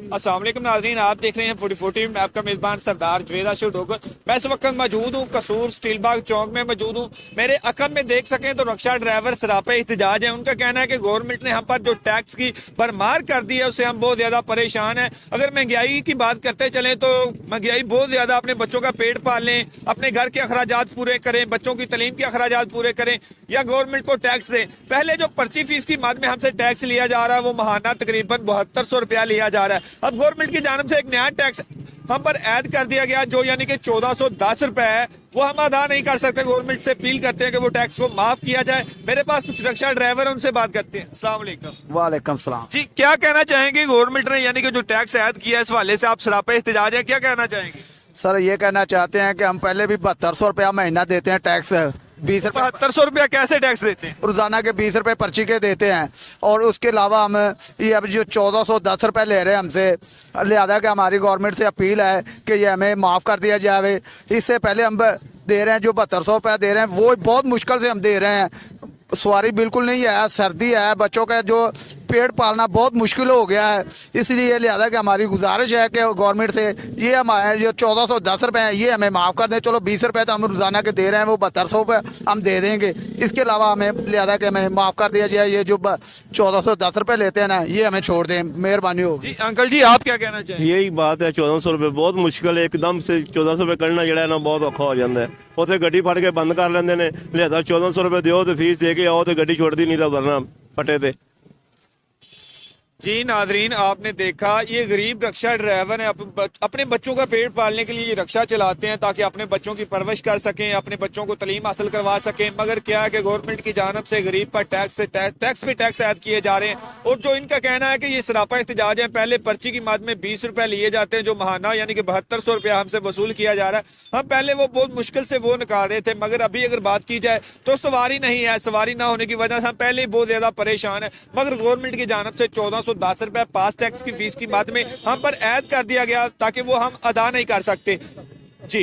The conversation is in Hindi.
अस्सलाम वालेकुम नाज़रीन, आप देख रहे हैं 4040 में आपका मेज़बान सरदार जवेद आशिफ डोगर। मैं इस वक्त मौजूद हूँ कसूर स्टील बाग चौक में मौजूद हूँ। मेरे अकब में देख सकें तो रक्षा ड्राइवर सरापे एहतजाज है। उनका कहना है कि गवर्नमेंट ने हम पर जो टैक्स की भरमार कर दी है उससे हम बहुत ज़्यादा परेशान हैं। अगर महंगाई की बात करते चलें तो महंगाई बहुत ज़्यादा, अपने बच्चों का पेट पाल लें, अपने घर के अखराजात पूरे करें, बच्चों की तलीम के अखराजात पूरे करें या गवर्नमेंट को टैक्स दें। पहले जो पर्ची फीस की मद में हमसे टैक्स लिया जा रहा है वो महाना तकरीबन 7200 रुपया लिया जा रहा है। अब गवर्नमेंट की जानब से एक नया टैक्स हम पर ऐड कर दिया गया जो यानी कि 1410 रुपए है, वो हम अदा नहीं कर सकते। गवर्नमेंट से अपील करते हैं कि वो टैक्स को माफ किया जाए। मेरे पास कुछ रक्षा ड्राइवर है, उनसे बात करते हैं। अस्सलाम वालेकुम। वालेकुम सलाम। जी, क्या कहना चाहेंगे गवर्नमेंट ने यानी कि जो टैक्स ऐड किया है इस हवाले से आप सरापा एहतजाज है, क्या कहना चाहेंगे? सर ये कहना चाहते हैं कि हम पहले भी 7200 रुपया महीना देते हैं टैक्स, 20 रुपये 7200 रुपया कैसे टैक्स देते हैं? रोजाना के 20 रुपये पर्ची के देते हैं और उसके अलावा हम ये अब जो 1410 रुपये ले रहे हैं हमसे, लिहाजा कि हमारी गवर्नमेंट से अपील है कि ये हमें माफ़ कर दिया जाए। इससे पहले हम दे रहे हैं जो 7200 रुपया दे रहे हैं वो बहुत मुश्किल से हम दे रहे हैं। सवारी बिल्कुल नहीं है, सर्दी है, बच्चों का जो पेट पालना बहुत मुश्किल हो गया है। इसलिए लिहाजा कि हमारी गुजारिश है कि गवर्नमेंट से ये हमारे जो 1410 रुपये हैं ये हमें माफ़ कर दें। चलो 20 रुपये तो हम रोज़ाना के दे रहे हैं, वो 7200 रुपये हम दे देंगे। इसके अलावा हमें लिहाजा कि हमें माफ़ कर दिया जाए, ये जो 1410 रुपये लेते हैं ना ये हमें छोड़ दें, मेहरबानी होगी। जी अंकल जी, आप क्या कहना चाहेंगे? यही बात है, 1400 रुपये बहुत मुश्किल है, एकदम से 1400 रुपये करना जो है ना बहुत औखा हो जाता है। ਉੱਥੇ ਗੱਡੀ ਫੜ ਕੇ ਬੰਦ ਕਰ ਲੈਂਦੇ ਨੇ, ਲਿਆਦਾ 1400 ਰੁਪਏ ਦਿਓ ਤੇ ਫੀਸ ਦੇ ਕੇ ਆਓ ਤੇ ਗੱਡੀ ਛੁੱਟਦੀ नहीं तो उतरना पट्टे पे। जी नाजरीन, आपने देखा ये गरीब रक्षा ड्राइवर है, अपने बच्चों का पेट पालने के लिए ये रक्षा चलाते हैं ताकि अपने बच्चों की परवरिश कर सकें, अपने बच्चों को तलीम हासिल करवा सकें। मगर क्या है कि गवर्नमेंट की जानब से गरीब पर टैक्स पे टैक्स ऐड किए जा रहे हैं। और जो इनका कहना है कि ये सरापा एहतजाज है, पहले पर्ची की मद में 20 रुपये लिए जाते हैं जो महाना यानी कि 7200 रुपया हमसे वसूल किया जा रहा है। हम पहले वो बहुत मुश्किल से वो निकाल रहे थे, मगर अभी अगर बात की जाए तो सवारी नहीं है। सवारी ना होने की वजह से हम पहले ही बहुत ज्यादा परेशान है। मगर गवर्नमेंट की जानब से 1410 रुपये पास टैक्स की फीस की मद में हम पर ऐड कर दिया गया ताकि वो हम अदा नहीं कर सकते। जी।